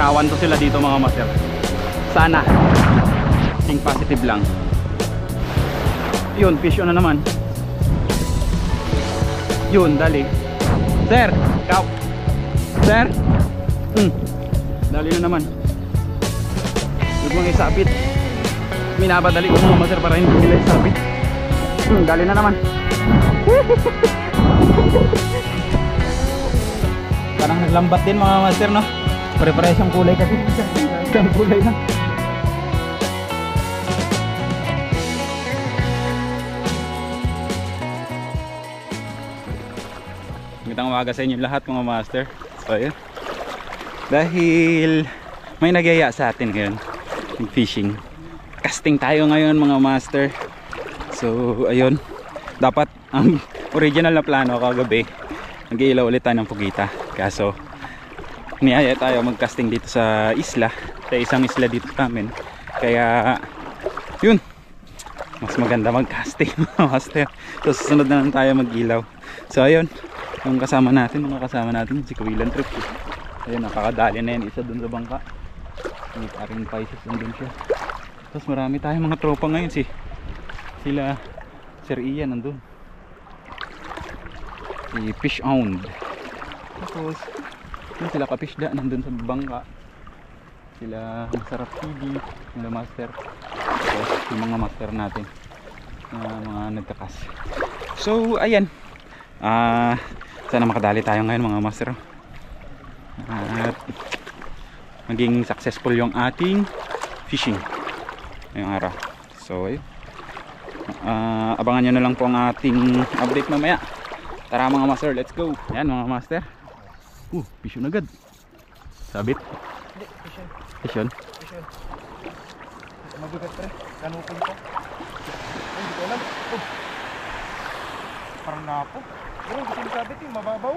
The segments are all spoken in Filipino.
nagkawan to sila dito mga master. Sana think positive lang. Yun, fish on na naman. Yun, dali. Sir, ikaw. Sir. Dali na naman. Huwag mong isabit. Minabadali ko mga master para hindi nila isabit. Dali na naman. Parang naglambat din mga master, no? Pare-pare siyang kulay kasi. Siyang kulay na. Magandang umaga sa inyo lahat mga master. So yun, dahil may nagyaya sa atin ngayon ng fishing, casting tayo ngayon mga master. So ayun, dapat ang original na plano kagabi nag-iilaw ulit tayo ng pugita, kaso niyaya tayo mag-casting dito sa isla, sa isang isla dito namin. Kaya yun, mas maganda mag-casting mga master. So susunod na lang tayo mag-ilaw. So ayun, yung kasama natin, mga kasama natin si Kawilan Trip. Ayun, nakakadali na yan, isa dun sa bangka. May paring Pisces nandun siya. Tapos marami tayong mga tropa ngayon, sila Sir Ian nandun, si Fish Hound. Tapos yun, sila Kapishda nandun sa bangka, sila Masarap TV, sila master. Tapos yung mga master natin, mga nagkakas. So ayan, sana makadali tayo ngayon mga master, at maging successful yung ating fishing ngayong araw. So abangan nyo na lang po ang ating update mamaya. Tara mga master, let's go. Yan mga master, fish on agad. Sabit? Hindi, fish on. Mabigat pre, kanupin ko. Ay, hindi ko alam. Parang napo. Pero hindi ko sabit yung mababaw.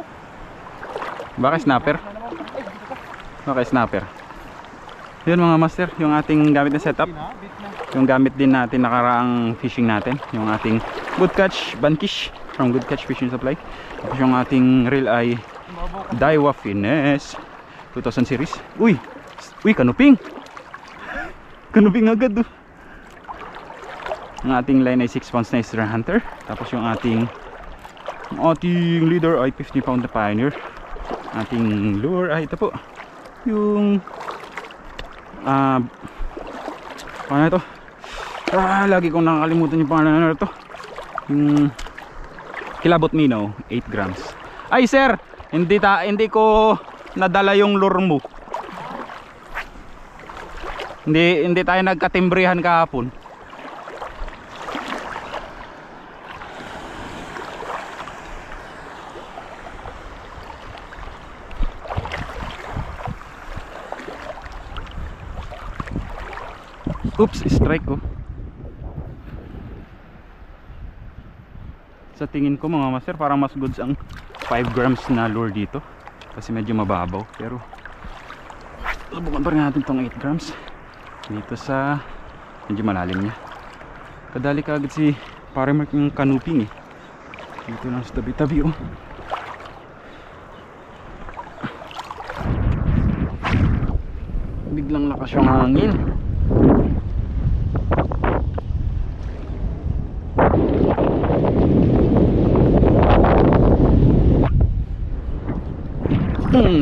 Baka snapper? Baka snapper. Yun mga master, yung ating gamit na setup, yung gamit din natin nakaraang fishing natin, yung ating Good Catch Bankish from Good Catch Fishing Supply. Tapos yung ating reel ay Daiwa Finesse 2000 series. Uy, kanuping. Kanuping agad. Ang ating line ay 6 pounds na Eastern Hunter. Tapos yung ating leader ay 50 pound na Pioneer. Ating lure ay ito po, yung ano ito, lagi kong nakakalimutan yung pangalan na ito, yung Kilabot Minnow, 8 grams. Ay sir, hindi ko nadala yung lure mo. Hindi tayo nagkatimbrihan kahapon. Oops, strike ko. Sa tingin ko mga master, parang mas goods ang 5 grams na lure dito, kasi medyo mababaw. Pero subukan pa rin natin tong 8 grams dito sa medyo malalim niya. Kadali ka agad si pare Mark yung kanuping dito lang sa tabi-tabi. Biglang lakas yung hangin.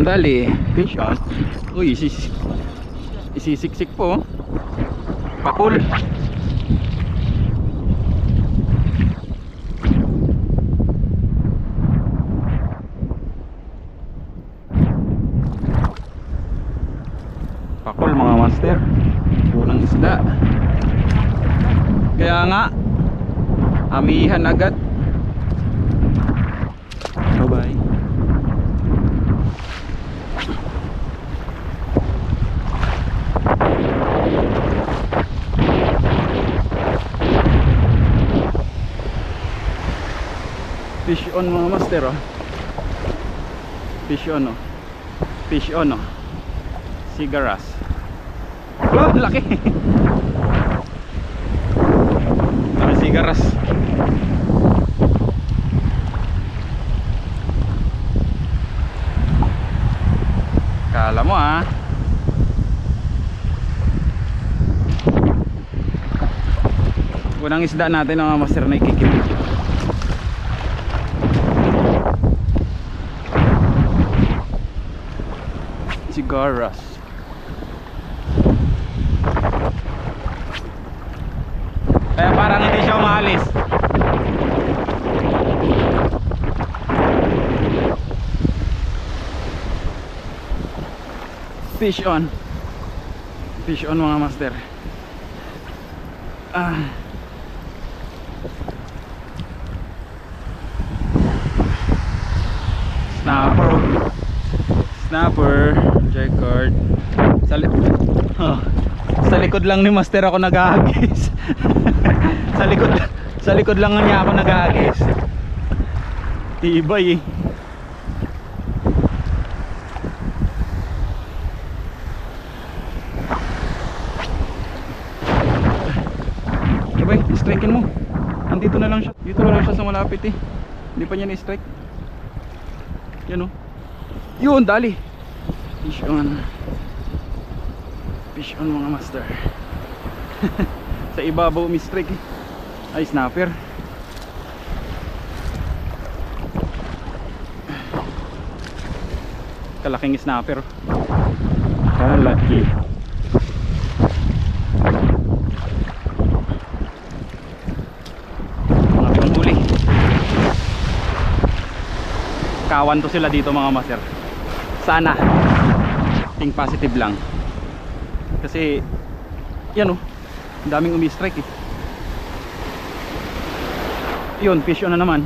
Dali, fish on. Uy, isisiksik po. Pakul. Pakul mga master. Unang isda. Kaya nga, amihan agad. Bye-bye. Fish on mga master, fish on, fish on, sigaras. Laki. Laki sigaras. Kala mo Unang isda natin mga master na ikikip. Cigaras. Kaya parang hindi siya umaalis. Fish on. Fish on mga master. Snapper. Snapper. Jacquard. Sa likod lang ni master ako nag-aagis. sa likod lang niya ako nag-aagis. Tibay eh. Sabay, strikein mo. Andito na lang siya. Dito na lang siya sa malapit eh. Hindi pa niya na-strike. Yan o. Yun, dali. Fish on. Fish on mga master. Sa ibabaw mi-strike eh. Ay, snapper. Kalaking snapper. Kalaki. Mga panghuli. Kawan to sila dito mga master. Sana think positive lang. Kasi yan o, daming umi-strike eh. Yun, fish on na naman.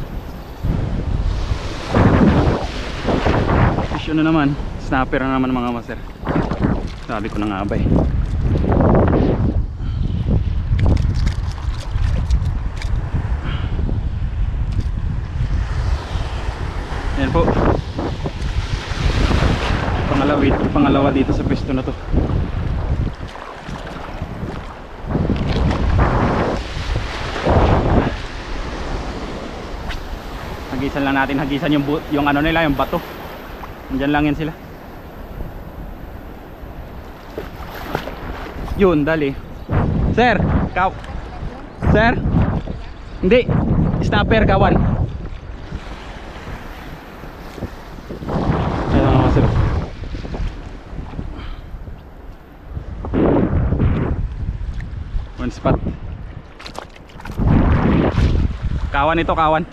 Fish on na naman. Snapper na naman mga master. Sabi ko na nga ba eh. Ayan po. Pangalawa dito sa pwesto na to. Hagisan lang natin, hagisan yung ano nila, yung bato. Nandiyan lang yan sila. Yun, dali. Sir, Sir? Hindi, snapper kawan. Ayan mga sir. One spot. Kawan ito, kawan.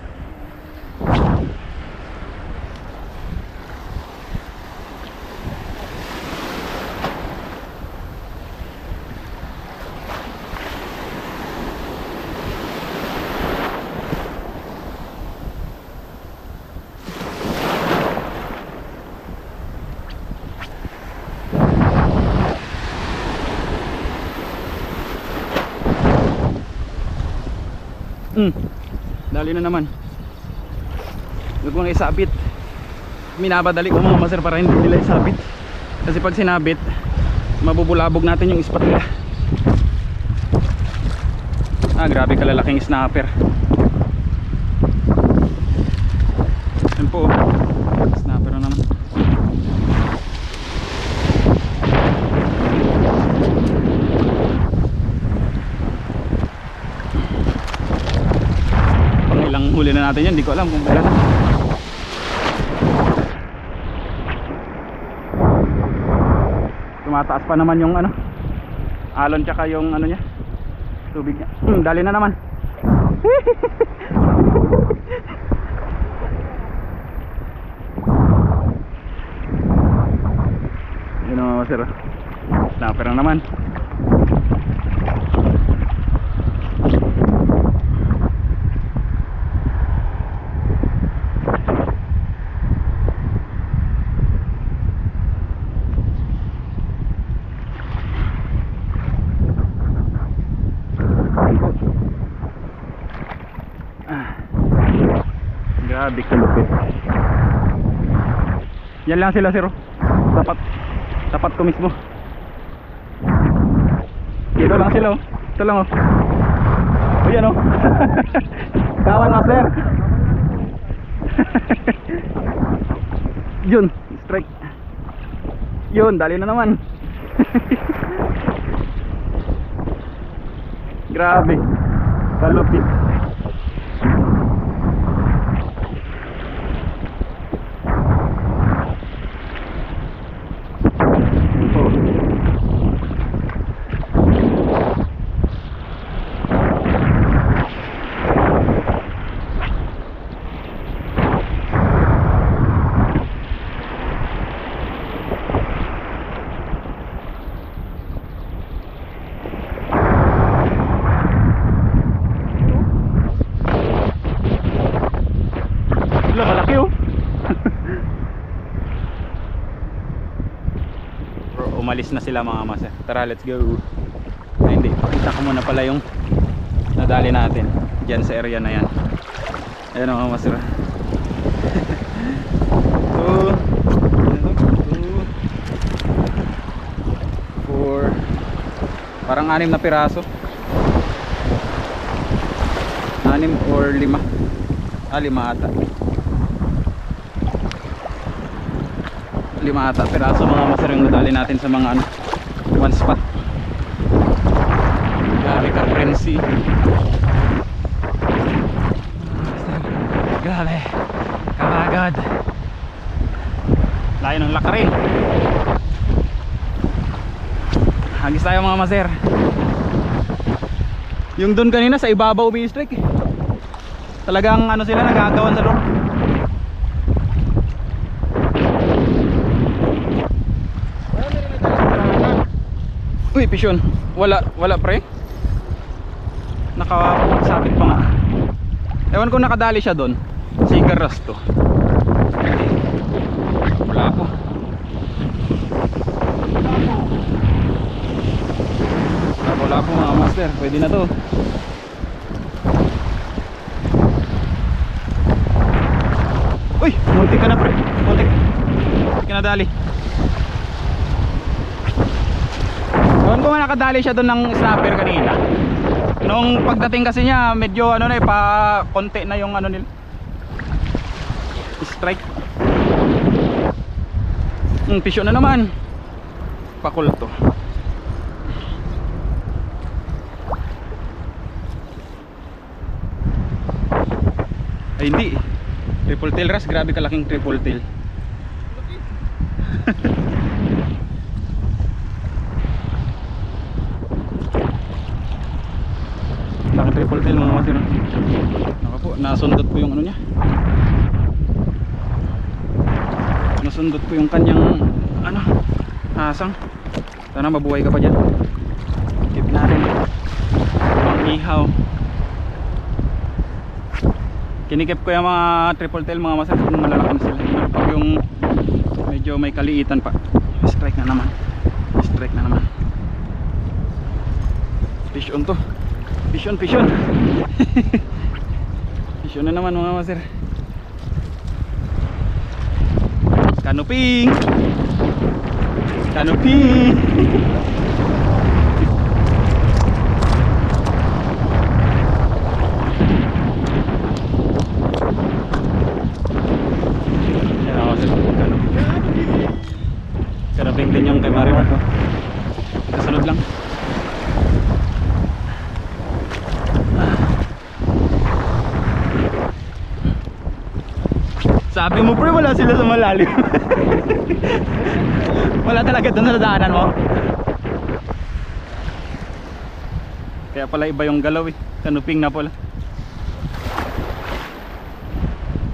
Dali na naman. Huwag mong isabit. Minabadali ko mga master para hindi nila isabit. Kasi pag sinabit, mabubulabog natin yung spot nila. Grabe kalalaking snapper. Yan po, snapper na naman. Huli na natin yan, hindi ko alam kung kailan. Tumataas pa naman yung ano, alon tsaka yung ano niya, tubig niya. Dali na naman. Yun naman sir, snapper na naman. Grabe kalupit. Yan lang sila sir. Tapat ko mismo. Dito lang sila oh. Ito lang oh. O yan oh. Kawan master. Yun, strike. Yun, dali na naman. Grabe. Kalupit. Wala, malaki oh. Bro, umalis na sila mga master. Tara, let's go. Ay, hindi, pakita ko muna pala yung nadali natin dyan sa area na yan. Ayan mga master. 2 4, parang 6 na piraso. 6 or 5. 5 ata. 5 ata piraso mga master yung nadali natin sa mga ano, one spot. Grabe ka frenzy. Grabe kapagod. Layo ng lakarin. Hagis tayo mga master. Yung doon kanina sa ibabaw B-strike eh. Talagang ano sila nagagawan sa doon. Uy, pisyon. Wala pre. Nakasabit pa nga. Ewan ko nakadali siya doon. Sigaras to. Wala po. Wala po mga master. Pwede na to. Uy, muntik ka na pre. Muntik ka na dali. Ewan ko nga nakadali siya doon ng snapper kanina. Nung pagdating kasi niya medyo ano na pa konti na yung ano nila strike. Pisyo na naman. Pakul to. Ay hindi. Triple tail ras, grabe kalaking triple tail. Laki triple tail mga master. Naka po, nasundot ko yung ano niya. Nasundot ko yung kanyang ano, asang. Sana mabuhay ka pa dyan. Keep natin ang ihaw. Kinikip ko yung mga triple tail mga master kung malalaki na sila. Pero pag yung medyo may kaliitan pa, strike na naman. Strike na naman. Fish on to. Pisyon. Pisyon na naman mga master. Canoping. Canoping. Canoping din yung kay Marimar ko. Kasunod lang. Sabi mo pre, wala sila sa malalim. Wala talaga doon sa daanan mo. Kaya pala iba yung galaw eh. Canoping na pala.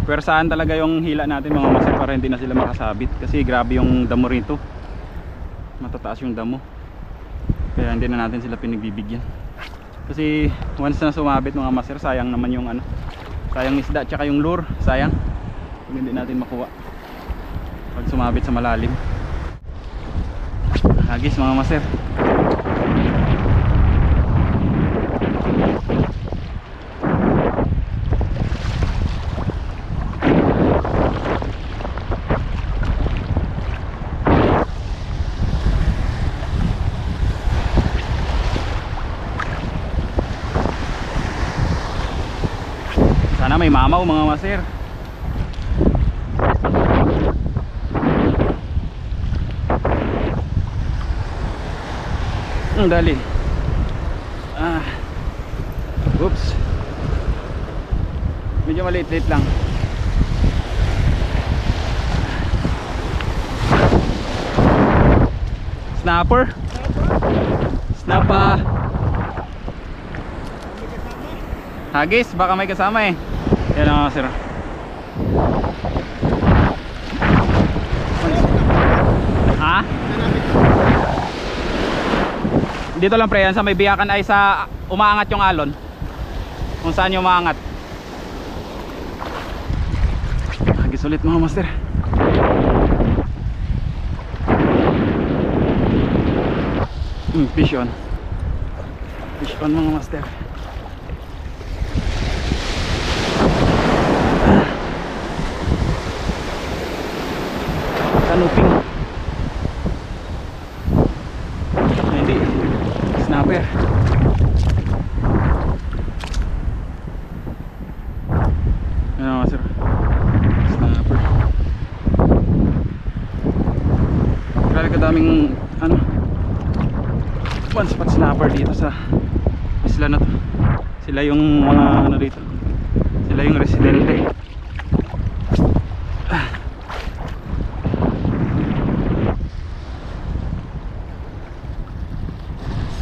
Pero saan talaga yung hila natin mga master para hindi na sila makasabit. Kasi grabe yung damo rito. Matataas yung damo. Kaya hindi na natin sila pinagbibigyan. Kasi once na sumabit mga master, sayang naman yung ano, sayang isda tsaka yung lure. Sayang hindi natin makuha pag sumabit sa malalim. Hagis mga master. Sana may mamaw mga master. Dali. Oops. Medyo maliit-liit lang. Snapper. Snapper. Hagis, baka may kasama eh. Yan ang sir. Ha? Dito lang pre, yan sa may biyakan ay sa umaangat yung alon. Kung saan yung umaangat. Hagis ulit mga master. Fish on. Fish on mga master. Kanuping. Hindi. Snapper. Ano mga sir? Snapper. Grabe kadaming ano one spot snapper dito sa isla na to. Sila yung mga ano dito, sila yung residente.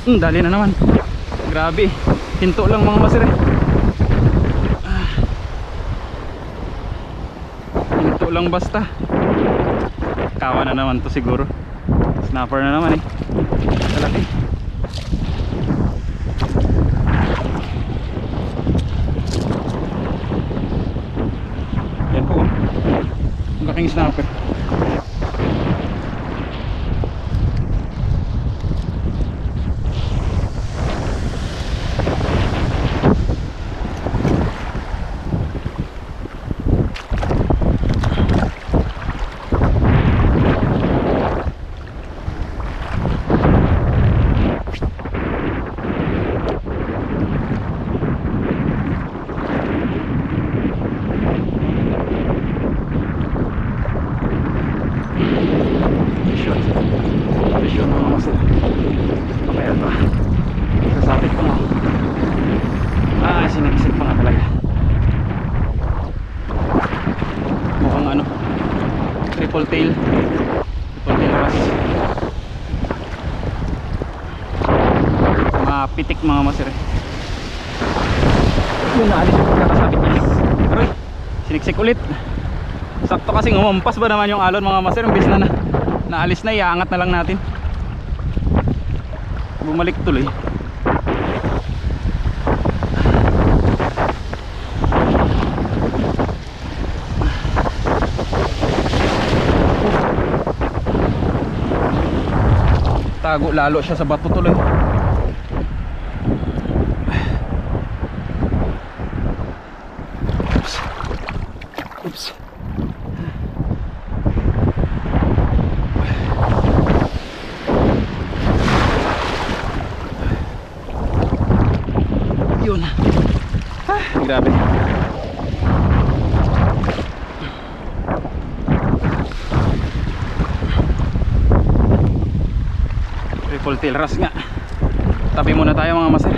Dali na naman, grabe, hinto lang mga masir eh. Hinto lang basta. Kawa na naman to siguro. Snapper na naman eh, malaki. Yan po, laking snapper. Vision mga master. Mamaya pa sasabit ko nga. Sinigisip pa nga talaga. Mukhang ano, triple tail wrasse. Mga pitik mga master. Yung naalis yung pagkakasabit niya. Aroy, siniksik ulit. Sakto kasing umampas ba naman yung alon mga master. Imbis na naalis na, iangat na lang natin. Bumalik tuloy. Tago lalo siya sa bato tuloy. Oops. Oops. Yun. Grabe. Triple tail wrasse nga. Tabi muna tayo mga master.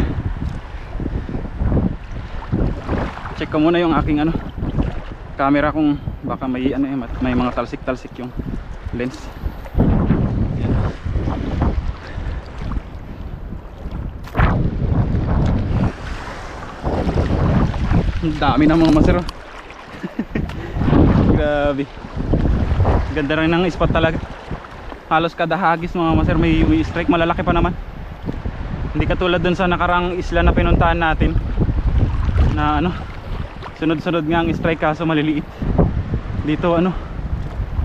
Check ko muna yung aking ano, camera kung baka may ano may mga talsik-talsik yung lens. Yan. Ang dami na mga master. Grabe. Ganda rin ng spot talaga. Halos kada hagis mga master may strike, malalaki pa naman. Hindi katulad dun sa nakarang isla na pinuntahan natin na ano, sunod-sunod nga ang strike kaso maliliit. Dito ano,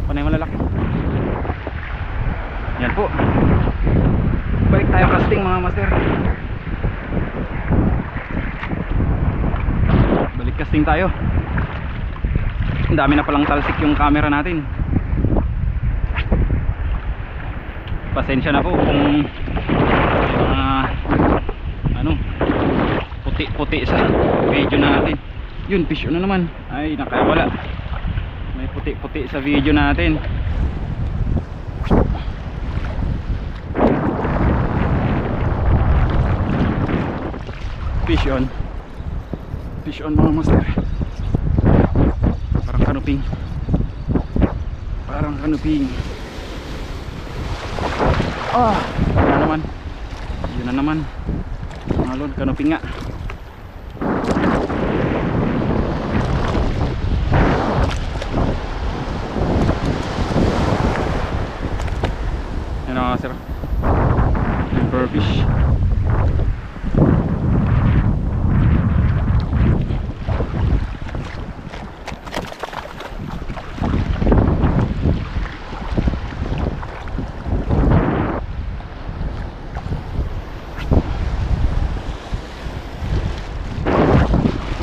panay malalaki. Yan po. Balik tayo casting mga master. Balik casting tayo. Ang dami na palang talsik yung camera natin. Pasensya na po kung ano, puti-puti sa video natin. Yun, fish na naman. Ay, nakawala. May puti-puti sa video natin. Fish on. Fish on mga master. Parang kanuping. Parang kanuping. Ah, yun na naman. Yun na naman. Mga lord, kanuping nga. Yan mga sir. Emperor fish.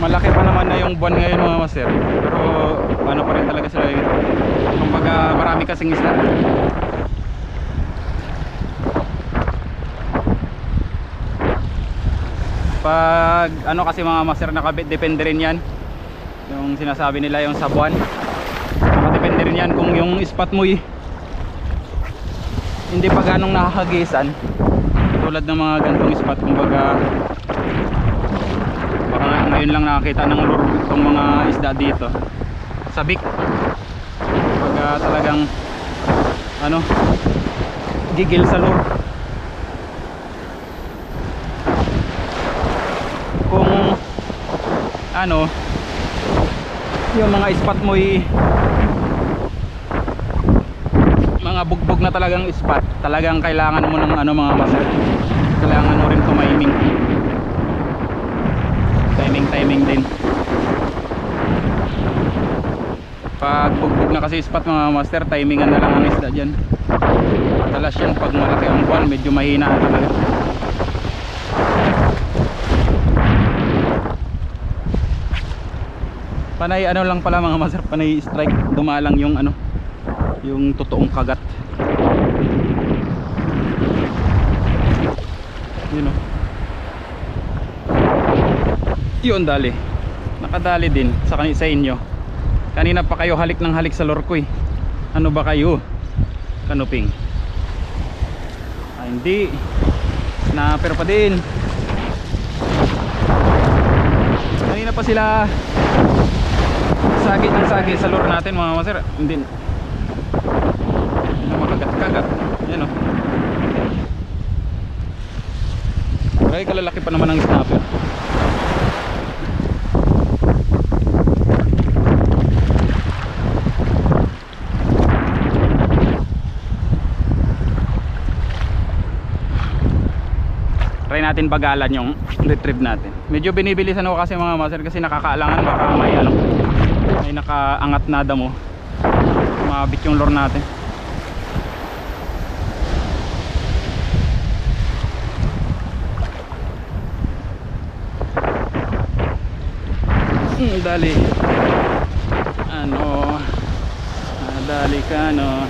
Malaki pa naman na yung buwan ngayon mga master, pero ano pa rin talaga sila yun. Kumbaga marami kasing isla. Pag ano kasi mga master, nakabit, depende rin yan. Yung sinasabi nila yung sa buwan, nakadepende rin yan kung yung spot mo hindi pa ganong nakakagisan. Tulad ng mga gantong spot, kumbaga ngayon lang nakakita ng lure itong mga isda dito sabik. Pagka talagang ano, gigil sa lure. Kung ano, yung mga spot mo mga bugbog na talagang spot, talagang kailangan mo ng ano mga master, kailangan mo rin tumiming. Timing din. Pag bugbog na kasi spot mga master, timingan na lang ang isda dyan. Madalas yan pag malaki ang buwan, medyo mahina talaga. Panay ano lang pala mga master, panay strike, dumalang yung ano, yung totoong kagat. Yun o. Yun, dali. Nakadali din sa inyo. Kanina pa kayo halik ng halik sa lure ko eh. Ano ba kayo? Kanuping. Ah, hindi. Snapper pa din. Kanina pa sila sagit ng sagit sa lure natin mga master. Hindi na makagat-kagat. Yan o. Ay, kalalaki pa naman ang snapper. Try natin bagalan yung retrieve natin. Medyo binibilisan ako kasi mga master, kasi nakakaalangan, baka may ano, may nakaangat na damo, mabit yung lure natin. Dali. Ano, dali ka no.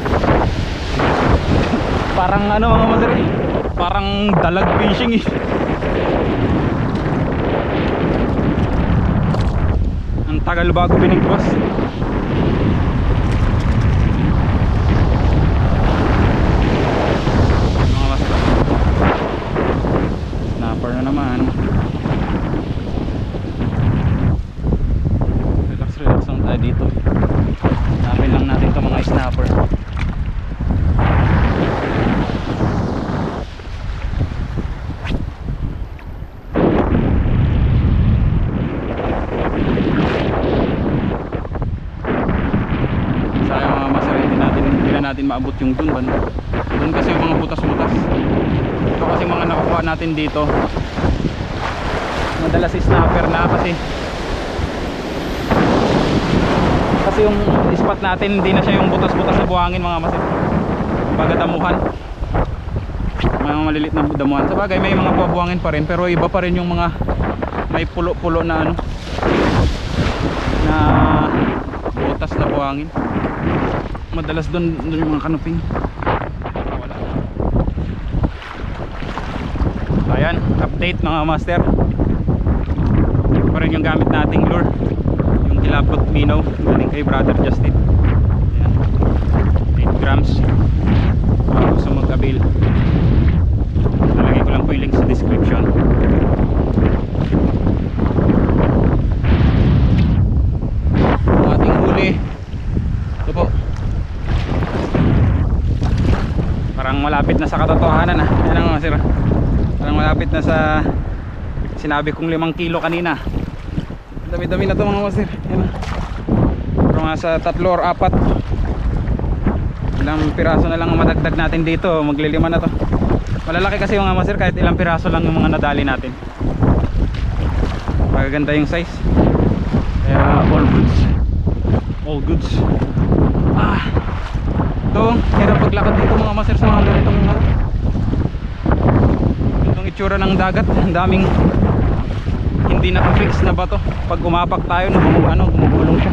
Parang ano mga master, parang dalag fishing eh. Ang tagal bago binigwas. Mga master, snapper na naman. Relax lang tayo dito. Hanapin lang natin itong mga snapper. Natin maabot yung dun banda. Dun kasi yung mga butas-butas. Ito kasi mga nakukuha natin dito, madalas snapper na kasi yung spot natin hindi na siya yung butas-butas na buhangin mga masin. Baga damuhan, mga malilit na damuhan. Sa bagay may mga buhangin pa rin, pero iba pa rin yung mga may pulo-pulo na ano, na butas na buhangin. Madalas doon yung mga kanuping. Wala. So ayan, update mga master. Ito pa rin yung gamit nating lure, yung tilapot minnow galing kay Brother Justin. Ayan, 8 grams. Gusto mag-avail, nalagay ko lang po yung link sa description. malapit na sa katotohanan na. Yan ang mga sir, parang malapit na sa sinabi kong 5 kilo kanina. Dami-dami na to mga master. Yan, pero mga sa 3 or 4, ilang piraso na lang ang madagdag natin dito, maglilima na to. Malalaki kasi yung mga master, kahit ilang piraso lang yung mga nadali natin. Magaganda yung size. Kaya all goods, all goods. Ito, hirap paglakad dito mga master sa mga ganitong itong itsura ng dagat. Ang daming hindi nakafix na bato. Pag umapak tayo, gumugulong siya.